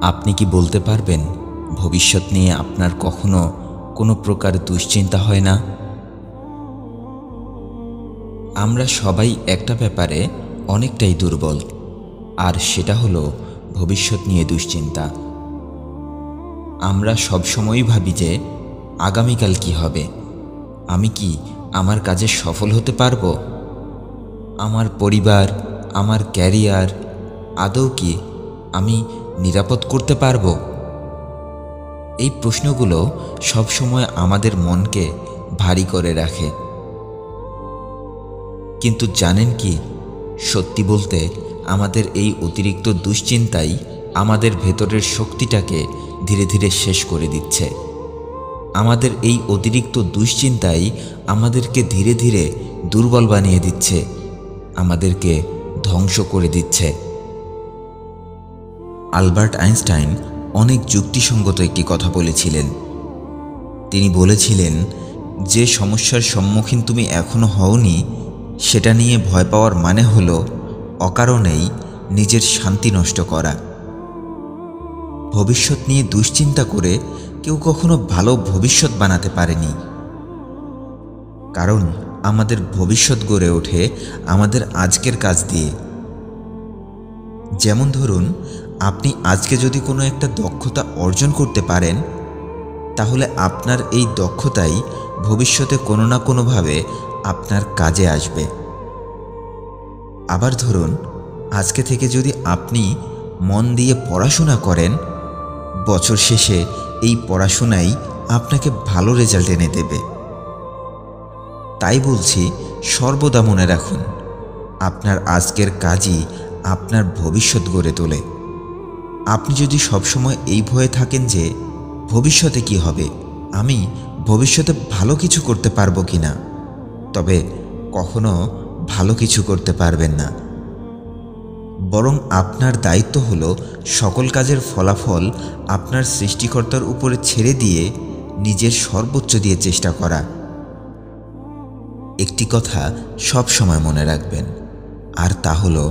আপনি কি বলতে পারবেন ভবিষ্যৎ নিয়ে আপনার কখনো কোনো প্রকার দুশ্চিন্তা হয় না? আমরা সবাই একটা ব্যাপারে অনেকটাই দুর্বল, আর সেটা হলো ভবিষ্যৎ নিয়ে দুশ্চিন্তা। আমরা সবসময়ই ভাবি যে আগামীকাল কি হবে, আমি কি আমার কাজে সফল হতে পারবো, আমার পরিবার, আমার ক্যারিয়ার আদৌ কি আমি নিরাপদ করতে পারবো। এই প্রশ্নগুলো সবসময় আমাদের মনকে ভারী করে রাখে। কিন্তু জানেন কি, সত্যি বলতে আমাদের এই অতিরিক্ত দুশ্চিন্তাই আমাদের ভেতরের শক্তিটাকে ধীরে ধীরে শেষ করে দিচ্ছে। আমাদের এই অতিরিক্ত দুশ্চিন্তাই আমাদেরকে ধীরে ধীরে দুর্বল বানিয়ে দিচ্ছে, আমাদেরকে ধ্বংস করে দিচ্ছে। আলবার্ট আইনস্টাইন অনেক যুক্তিসঙ্গত একটি কথা বলেছিলেন। তিনি বলেছিলেন, যে সমস্যার সম্মুখীন তুমি এখনো হওনি সেটা নিয়ে ভয় পাওয়ার মানে হলো অকারণেই নিজের শান্তি নষ্ট করা। ভবিষ্যৎ নিয়ে দুশ্চিন্তা করে কেউ কখনো ভালো ভবিষ্যৎ বানাতে পারেনি, কারণ আমাদের ভবিষ্যৎ গড়ে ওঠে আমাদের আজকের কাজ দিয়ে। যেমন ধরুন, আপনি আজকে যদি কোনো একটা দক্ষতা অর্জন করতে পারেন, তাহলে আপনার এই দক্ষতাই ভবিষ্যতে কোনো না কোনোভাবে আপনার কাজে আসবে। আবার ধরুন, আজকে থেকে যদি আপনি মন দিয়ে পড়াশোনা করেন, বছর শেষে এই পড়াশোনাই আপনাকে ভালো রেজাল্ট এনে দেবে। তাই বলছি, সর্বদা মনে রাখুন, আপনার আজকের কাজই আপনার ভবিষ্যৎ গড়ে তোলে। আপনি যদি সবসময় এই ভয়ে থাকেন যে ভবিষ্যতে কি হবে, আমি ভবিষ্যতে ভালো কিছু করতে পারবো কি না, তবে কখনো ভালো কিছু করতে পারবেন না। বরং আপনার দায়িত্ব হলো সকল কাজের ফলাফল আপনার সৃষ্টিকর্তার উপরে ছেড়ে দিয়ে নিজের সর্বোচ্চ দিয়ে চেষ্টা করা। একটি কথা সব সময় মনে রাখবেন, আর তা হলো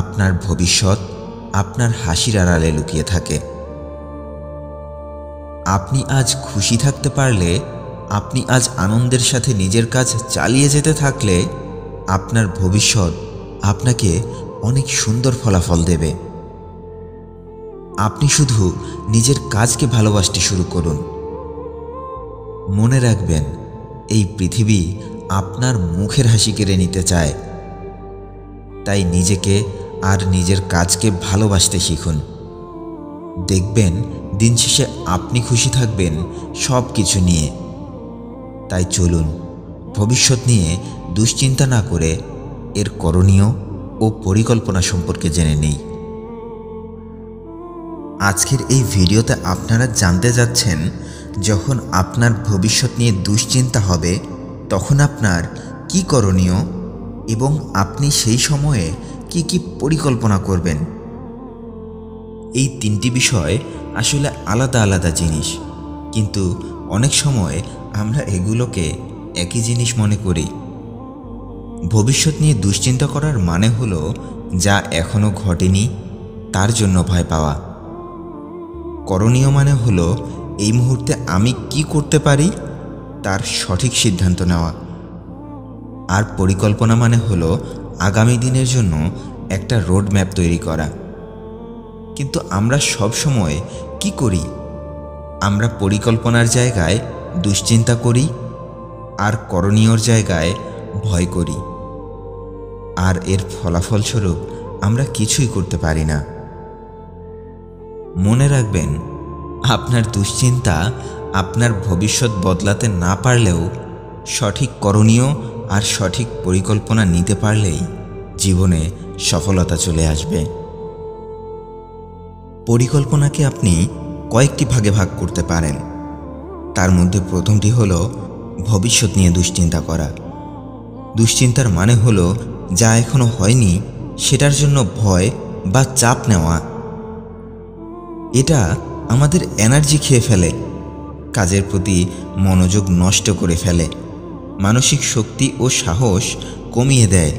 আপনার ভবিষ্যৎ আপনার হাসির আড়ালে লুকিয়ে থাকে। আপনি আজ খুশি থাকতে পারলে, আপনি আজ আনন্দের সাথে নিজের কাজ চালিয়ে যেতে থাকলে, আপনার ভবিষ্যৎ আপনাকে অনেক সুন্দর ফলাফল দেবে। আপনি শুধু নিজের কাজকে ভালোবাসতে শুরু করুন। মনে রাখবেন, এই পৃথিবী আপনার মুখের হাসি কেড়ে নিতে চায়। তাই নিজেকে আর নিজের কাজকে ভালোবাসতে শিখুন। দেখবেন দিন শেষে আপনি খুশি থাকবেন সব কিছু নিয়ে। তাই চলুন, ভবিষ্যৎ নিয়ে দুশ্চিন্তা না করে এর করণীয় ও পরিকল্পনা সম্পর্কে জেনে নেই। আজকের এই ভিডিওতে আপনারা জানতে যাচ্ছেন, যখন আপনার ভবিষ্যৎ নিয়ে দুশ্চিন্তা হবে তখন আপনার কি করণীয় এবং আপনি সেই সময়ে কি কি পরিকল্পনা করবেন। এই তিনটি বিষয় আসলে আলাদা আলাদা জিনিস, কিন্তু অনেক সময় আমরা এগুলোকে একই জিনিস মনে করি। ভবিষ্যৎ নিয়ে দুশ্চিন্তা করার মানে হলো যা এখনো ঘটেনি তার জন্য ভয় পাওয়া। করণীয় মানে হলো এই মুহূর্তে আমি কি করতে পারি তার সঠিক সিদ্ধান্ত নেওয়া। আর পরিকল্পনা মানে হলো আগামী দিনের জন্য একটা রোড ম্যাপ তৈরি করা। কিন্তু আমরা সব সময় কি করি? আমরা পরিকল্পনার জায়গায় দুশ্চিন্তা করি, আর করণীয়র জায়গায় ভয় করি, আর এর ফলাফলস্বরূপ আমরা কিছুই করতে পারি না। মনে রাখবেন, আপনার দুশ্চিন্তা আপনার ভবিষ্যৎ বদলাতে না পারলেও সঠিক করণীয় আর সঠিক পরিকল্পনা নিতে পারলেই জীবনে সফলতা চলে আসবে। পরিকল্পনাকে আপনি কয়েকটি ভাগে ভাগ করতে পারেন। তার মধ্যে প্রথমটি হলো ভবিষ্যৎ নিয়ে দুশ্চিন্তা করা। দুশ্চিন্তার মানে হলো যা এখনো হয়নি সেটার জন্য ভয় বা চাপ নেওয়া। এটা আমাদের এনার্জি খেয়ে ফেলে, কাজের প্রতি মনোযোগ নষ্ট করে ফেলে, মানসিক শক্তি ও সাহস কমিয়ে দেয়,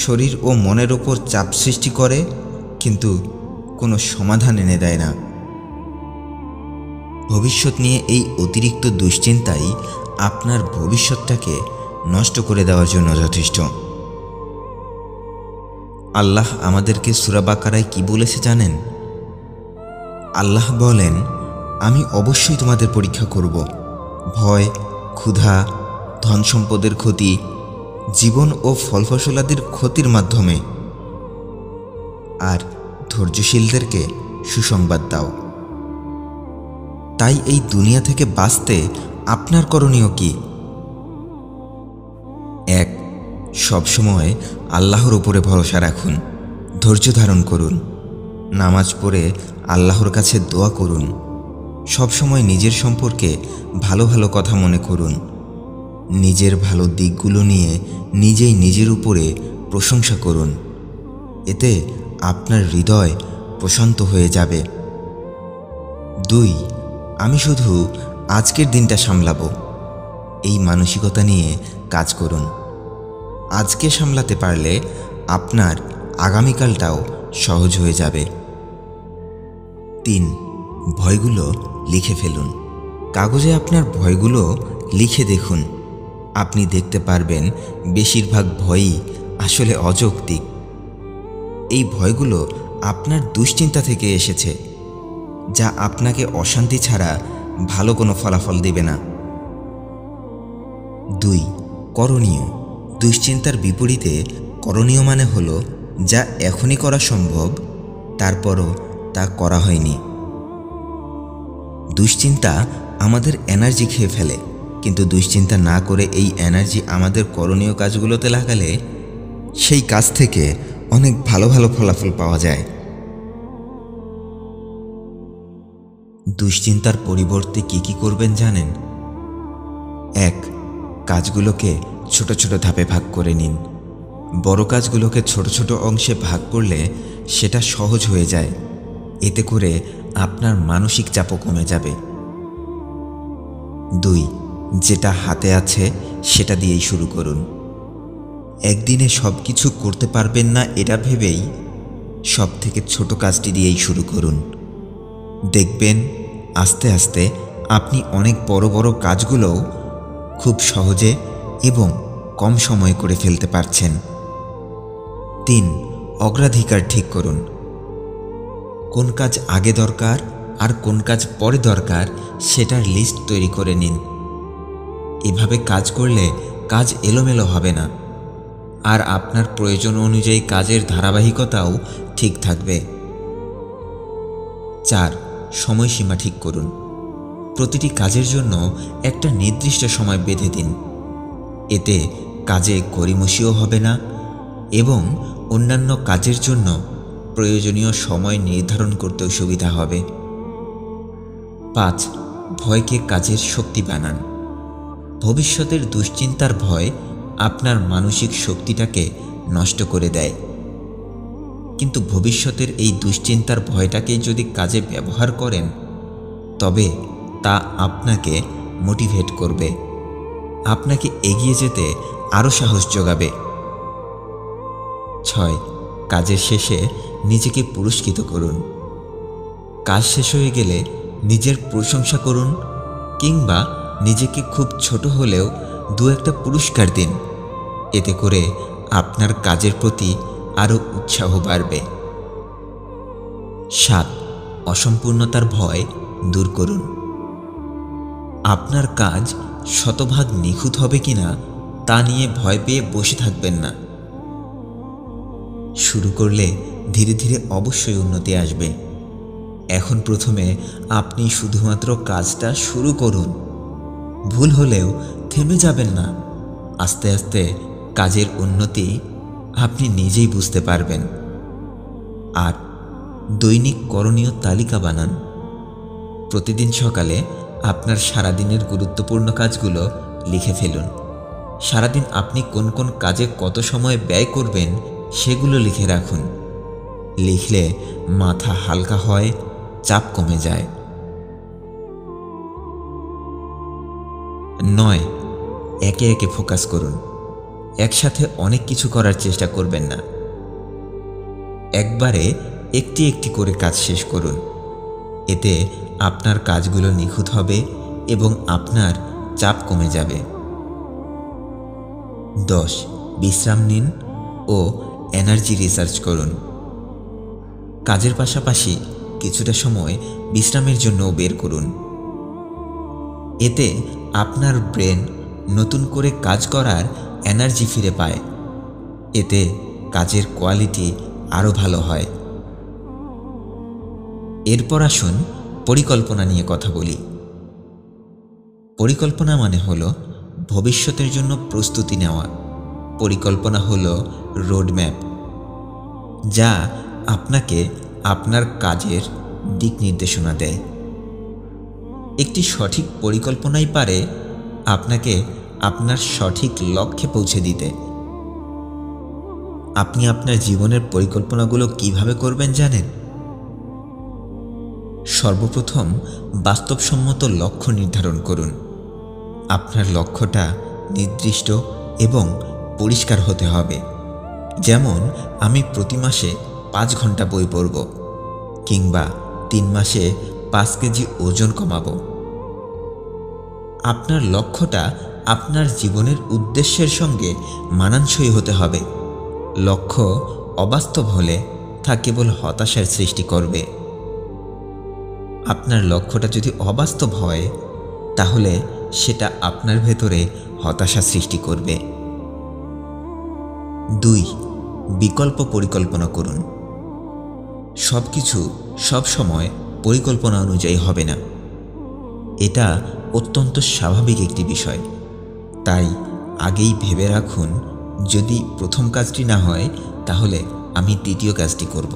শরীর ও মনের ওপর চাপ সৃষ্টি করে, কিন্তু কোনো সমাধান এনে দেয় না। ভবিষ্যৎ নিয়ে এই অতিরিক্ত দুশ্চিন্তাই আপনার ভবিষ্যৎটাকে নষ্ট করে দেওয়ার জন্য যথেষ্ট। আল্লাহ আমাদেরকে সূরা বাকারায় কি বলেছে জানেন? আল্লাহ বলেন, আমি অবশ্যই তোমাদের পরীক্ষা করব। ভয়, ক্ষুধা, ধন সম্পদের ক্ষতি, জীবন ও ফলফসলাদির ক্ষতির মাধ্যমে। আর ধৈর্যশীলদেরকে সুসংবাদ দাও। তাই এই দুনিয়া থেকে বাঁচতে আপনার করণীয় কি? 1. সবসময় আল্লাহর উপরে ভরসা রাখুন, ধৈর্য ধারণ করুন, নামাজ পড়ে আল্লাহর কাছে দোয়া করুন, সবসময় নিজের সম্পর্কে ভালো ভালো কথা মনে করুন, নিজের ভালো দিকগুলো নিয়ে নিজেই নিজের উপরে প্রশংসা করুন। এতে আপনার হৃদয় প্রশান্ত হয়ে যাবে। 2. আমি শুধু আজকের দিনটা সামলাবো, এই মানসিকতা নিয়ে কাজ করুন। আজকে সামলাতে পারলে আপনার আগামীকালটাও সহজ হয়ে যাবে। 3. ভয়গুলো লিখে ফেলুন। কাগজে আপনার ভয়গুলো লিখে দেখুন। আপনি দেখতে পারবেন বেশিরভাগ ভয়ই আসলে অযৌক্তিক। এই ভয়গুলো আপনার দুশ্চিন্তা থেকে এসেছে, যা আপনাকে অশান্তি ছাড়া ভালো কোনো ফলাফল দেবে না। 2. করণীয়। দুশ্চিন্তার বিপরীতে করণীয় মানে হলো যা এখনই করা সম্ভব, তারপরও তা করা হয়নি। দুশ্চিন্তা আমাদের এনার্জি খেয়ে ফেলে, কিন্তু দুশ্চিন্তা না করে এই এনার্জি আমাদের করণীয় কাজগুলোতে লাগালে সেই কাজ থেকে অনেক ভালো ভালো ফলাফল পাওয়া যায়। দুশ্চিন্তার পরিবর্তে কি করবেন জানেন? 1. কাজগুলোকে ছোট ছোট ধাপে ভাগ করে নিন। বড় কাজগুলোকে ছোট ছোট অংশে ভাগ করলে সেটা সহজ হয়ে যায়। এতে করে আপনার মানসিক চাপও কমে যাবে। 2. যেটা হাতে আছে সেটা দিয়েই শুরু করুন। একদিনে সব কিছু করতে পারবেন না এটা ভেবেই সব থেকে ছোট কাজটি দিয়েই শুরু করুন। দেখবেন আস্তে আস্তে আপনি অনেক বড় বড় কাজগুলোও খুব সহজে এবং কম সময়ে করে ফেলতে পারছেন। 3. অগ্রাধিকার ঠিক করুন। কোন কাজ আগে দরকার আর কোন কাজ পরে দরকার সেটার লিস্ট তৈরি করে নিন। এভাবে কাজ করলে কাজ এলোমেলো হবে না, আর আপনার প্রয়োজন অনুযায়ী কাজের ধারাবাহিকতাও ঠিক থাকবে। 4. সময়সীমা ঠিক করুন। প্রতিটি কাজের জন্য একটা নির্দিষ্ট সময় বেঁধে দিন। এতে কাজে গড়িমসিও হবে না এবং অন্যান্য কাজের জন্য প্রয়োজনীয় সময় নির্ধারণ করতেও সুবিধা হবে। 5. ভয়কে কাজের শক্তি বানান। ভবিষ্যতের দুশ্চিন্তার ভয় আপনার মানসিক শক্তিটাকে নষ্ট করে দেয়, কিন্তু ভবিষ্যতের এই দুশ্চিন্তার ভয়টাকে যদি কাজে ব্যবহার করেন তবে তা আপনাকে মোটিভেট করবে, আপনাকে এগিয়ে যেতে আরও সাহস যোগাবে। 6. কাজের শেষে নিজেকে পুরস্কৃত করুন। কাজ শেষ হয়ে গেলে নিজের প্রশংসা করুন, কিংবা নিজেকে খুব ছোট হলেও দু একটা পুরস্কার দিন। এতে করে আপনার কাজের প্রতি আরও উৎসাহ বাড়বে। 7. অসম্পূর্ণতার ভয় দূর করুন। আপনার কাজ শতভাগ নিখুঁত হবে কিনা তা নিয়ে ভয় পেয়ে বসে থাকবেন না। শুরু করলে ধীরে ধীরে অবশ্যই উন্নতি আসবে। এখন প্রথমে আপনি শুধুমাত্র কাজটা শুরু করুন। ভুল হলেও থেমে যাবেন না। আস্তে আস্তে কাজের উন্নতি আপনি নিজেই বুঝতে পারবেন। আর দৈনিক করণীয় তালিকা বানান। প্রতিদিন সকালে আপনার সারাদিনের গুরুত্বপূর্ণ কাজগুলো লিখে ফেলুন। সারাদিন আপনি কোন কোন কাজে কত সময় ব্যয় করবেন সেগুলো লিখে রাখুন। লিখলে মাথা হালকা হয়, চাপ কমে যায়। 9. একে একে ফোকাস করুন। একসাথে অনেক কিছু করার চেষ্টা করবেন না। একবারে একটি একটি করে কাজ শেষ করুন। এতে আপনার কাজগুলো নিখুঁত হবে এবং আপনার চাপ কমে যাবে। 10. বিশ্রাম নিন ও এনার্জি রিসার্চ করুন। কাজের পাশাপাশি কিছুটা সময় বিশ্রামের জন্য বের করুন। এতে আপনার ব্রেন নতুন করে কাজ করার এনার্জি ফিরে পায়। এতে কাজের কোয়ালিটি আরও ভালো হয়। এরপর আসুন পরিকল্পনা নিয়ে কথা বলি। পরিকল্পনা মানে হলো ভবিষ্যতের জন্য প্রস্তুতি নেওয়া। পরিকল্পনা হলো রোডম্যাপ, যা আপনাকে আপনার কাজের দিক নির্দেশনা দেয়। একটি সঠিক পরিকল্পনাই পারে আপনাকে আপনার সঠিক লক্ষ্যে পৌঁছে দিতে। আপনি আপনার জীবনের পরিকল্পনাগুলো কিভাবে করবেন জানেন? সর্বপ্রথম বাস্তবসম্মত লক্ষ্য নির্ধারণ করুন। আপনার লক্ষ্যটা নির্দিষ্ট এবং পরিষ্কার হতে হবে। যেমন, আমি প্রতি মাসে 5 ঘন্টা বই পড়ব, কিংবা 3 মাসে 5 কেজি ওজন কমাবো। আপনার লক্ষ্যটা আপনার জীবনের উদ্দেশ্যের সঙ্গে মানানসই হতে হবে। লক্ষ্য অবাস্তব হলে তা কেবল হতাশার সৃষ্টি করবে। আপনার লক্ষ্যটা যদি অবাস্তব হয়, তাহলে সেটা আপনার ভেতরে হতাশা সৃষ্টি করবে। 2. বিকল্প পরিকল্পনা করুন। সব কিছু সব সময় পরিকল্পনা অনুযায়ী হবে না। এটা অত্যন্ত স্বাভাবিক একটি বিষয়। তাই আগেই ভেবে রাখুন, যদি প্রথম কাজটি না হয়, তাহলে আমি দ্বিতীয় কাজটি করব।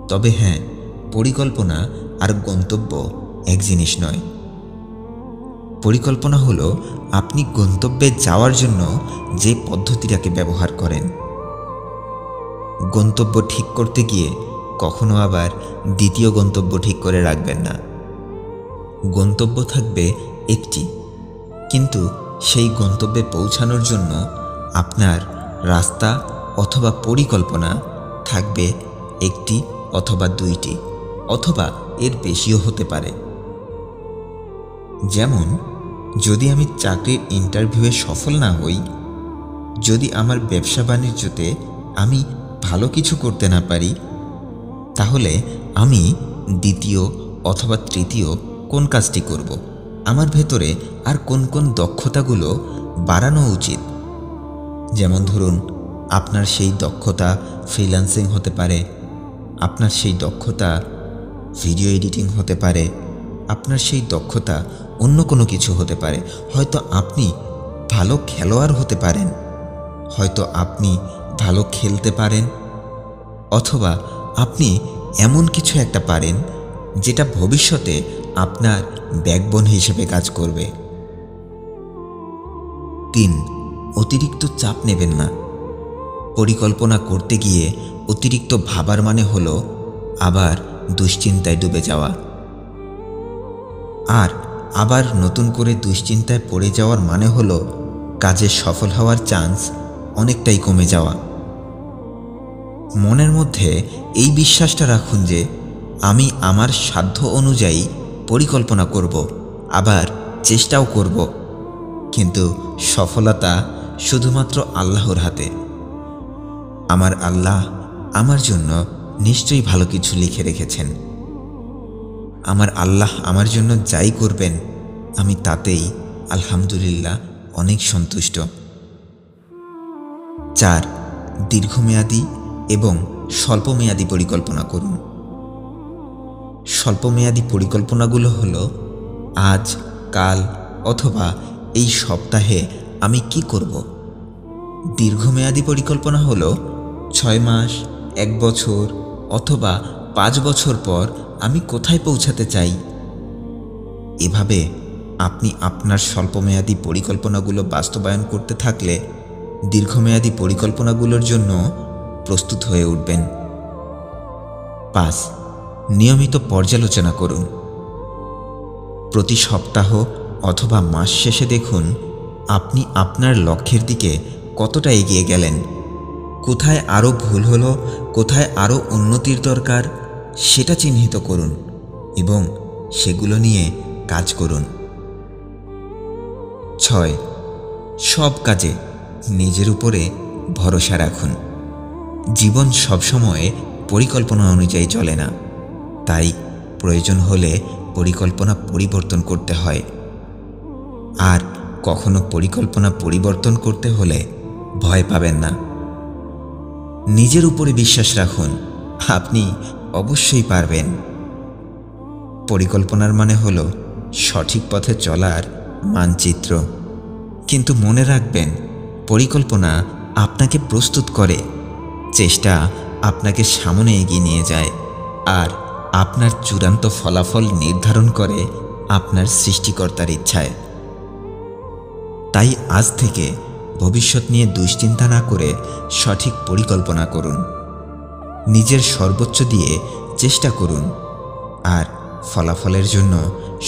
তবে হ্যাঁ, পরিকল্পনা আর গন্তব্য এক জিনিস নয়। পরিকল্পনা হলো আপনি গন্তব্যে যাওয়ার জন্য যে পদ্ধতিটাকে ব্যবহার করেন। গন্তব্য ঠিক করতে গিয়ে কখনো আবার দ্বিতীয় গন্তব্য ঠিক করে রাখবেন না। গন্তব্য থাকবে একটি, কিন্তু সেই গন্তব্যে পৌঁছানোর জন্য আপনার রাস্তা অথবা পরিকল্পনা থাকবে একটি অথবা 2টি, অথবা এর বেশিও হতে পারে। যেমন, যদি আমি চাকরির ইন্টারভিউয়ে সফল না হই, যদি আমার ব্যবসা বাণিজ্যতে আমি ভালো কিছু করতে না পারি, তাহলে আমি দ্বিতীয় অথবা তৃতীয় কোন কাজটি করব? আমার ভেতরে আর কোন কোন দক্ষতাগুলো বাড়ানো উচিত? যেমন ধরুন, আপনার সেই দক্ষতা ফ্রিল্যান্সিং হতে পারে, আপনার সেই দক্ষতা ভিডিও এডিটিং হতে পারে, আপনার সেই দক্ষতা অন্য কোনো কিছু হতে পারে। হয়তো আপনি ভালো খেলোয়াড় হতে পারেন, হয়তো আপনি ভালো খেলতে পারেন, অথবা আপনি এমন কিছু একটা পারেন যেটা ভবিষ্যতে আপনার ব্যাকবোন হিসেবে কাজ করবে। 3. অতিরিক্ত চাপ নেবেন না। পরিকল্পনা করতে গিয়ে অতিরিক্ত ভাবার মানে হলো আবার দুশ্চিন্তায় ডুবে যাওয়া, আর আবার নতুন করে দুশ্চিন্তায় পড়ে যাওয়ার মানে হলো কাজে সফল হওয়ার চান্স অনেকটাই কমে যাওয়া। মনের মধ্যে এই বিশ্বাসটা রাখুন যে আমি আমার সাধ্য অনুযায়ী পরিকল্পনা করব, আবার চেষ্টাও করব, কিন্তু সফলতা শুধুমাত্র আল্লাহর হাতে। আমার আল্লাহ আমার জন্য নিশ্চয়ই ভালো কিছু লিখে রেখেছেন। আমার আল্লাহ আমার জন্য যাই করবেন, আমি তাতেই আলহামদুলিল্লাহ অনেক সন্তুষ্ট। 4. দীর্ঘমেয়াদী এবং স্বল্পমেয়াদী পরিকল্পনা করুন। স্বল্পমেয়াদী পরিকল্পনাগুলো হলো আজ, কাল অথবা এই সপ্তাহে আমি কি করব। দীর্ঘমেয়াদী পরিকল্পনা হলো 6 মাস, 1 বছর অথবা 5 বছর পর আমি কোথায় পৌঁছাতে চাই। এভাবে আপনি আপনার স্বল্পমেয়াদী পরিকল্পনাগুলো বাস্তবায়ন করতে থাকলে দীর্ঘমেয়াদী পরিকল্পনাগুলোর জন্য প্রস্তুত হয়ে উঠবেন। 5. নিয়মিত পর্যালোচনা করুন। প্রতি সপ্তাহ অথবা মাস শেষে দেখুন আপনি আপনার লক্ষ্যের দিকে কতটা এগিয়ে গেলেন, কোথায় আরও ভুল হলো, কোথায় আরও উন্নতির দরকার, সেটা চিহ্নিত করুন। এবং সেগুলো নিয়ে কাজ করুন। 6. সব কাজে নিজের উপরে ভরসা রাখুন। জীবন সবসময় পরিকল্পনা অনুযায়ী চলে না, তাই প্রয়োজন হলে পরিকল্পনা পরিবর্তন করতে হয়। আর কখনো পরিকল্পনা পরিবর্তন করতে হলে ভয় পাবেন না। নিজের উপরে বিশ্বাস রাখুন, আপনি অবশ্যই পারবেন। পরিকল্পনার মানে হলো সঠিক পথে চলার মানচিত্র, কিন্তু মনে রাখবেন পরিকল্পনা আপনাকে প্রস্তুত করে, চেষ্টা আপনাকে সামনে এগিয়ে নিয়ে যায়, আর আপনার চূড়ান্ত ফলাফল নির্ধারণ করে আপনার সৃষ্টিকর্তার ইচ্ছায়। তাই আজ থেকে ভবিষ্যৎ নিয়ে দুশ্চিন্তা না করে সঠিক পরিকল্পনা করুন, নিজের সর্বোচ্চ দিয়ে চেষ্টা করুন, আর ফলাফলের জন্য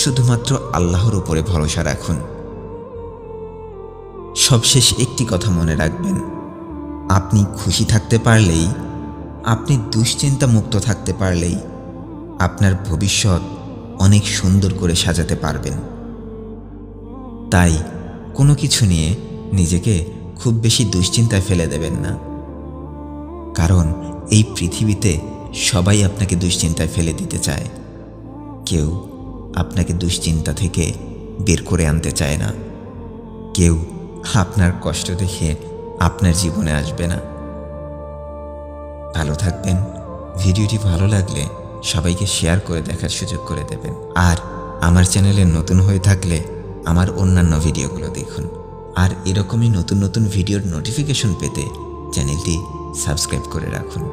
শুধুমাত্র আল্লাহর উপরে ভরসা রাখুন। সবশেষ একটি কথা মনে রাখবেন, আপনি খুশি থাকতে পারলেই, আপনি দুশ্চিন্তা মুক্ত থাকতে পারলেই আপনার ভবিষ্যৎ অনেক সুন্দর করে সাজাতে পারবেন। তাই কোনো কিছু নিয়ে নিজেকে খুব বেশি দুশ্চিন্তায় ফেলে দেবেন না, কারণ এই পৃথিবীতে সবাই আপনাকে দুশ্চিন্তায় ফেলে দিতে চায়। কেউ আপনাকে দুশ্চিন্তা থেকে বের করে আনতে চায় না, কেউ আপনার কষ্ট দেখে আপনার জীবনে আসবে না। ভালো থাকবেন। ভিডিওটি ভালো লাগলে সবাইকে শেয়ার করে দেখার সুযোগ করে দেবেন। আর আমার চ্যানেলে নতুন হয়ে থাকলে আমার অন্যান্য ভিডিওগুলো দেখুন। আর এরকমই নতুন নতুন ভিডিওর নোটিফিকেশন পেতে চ্যানেলটি সাবস্ক্রাইব করে রাখুন।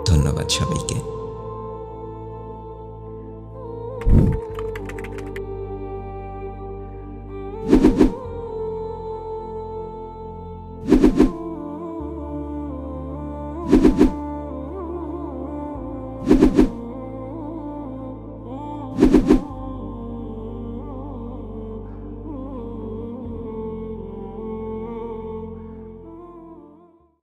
ধন্যবাদ সবাইকে।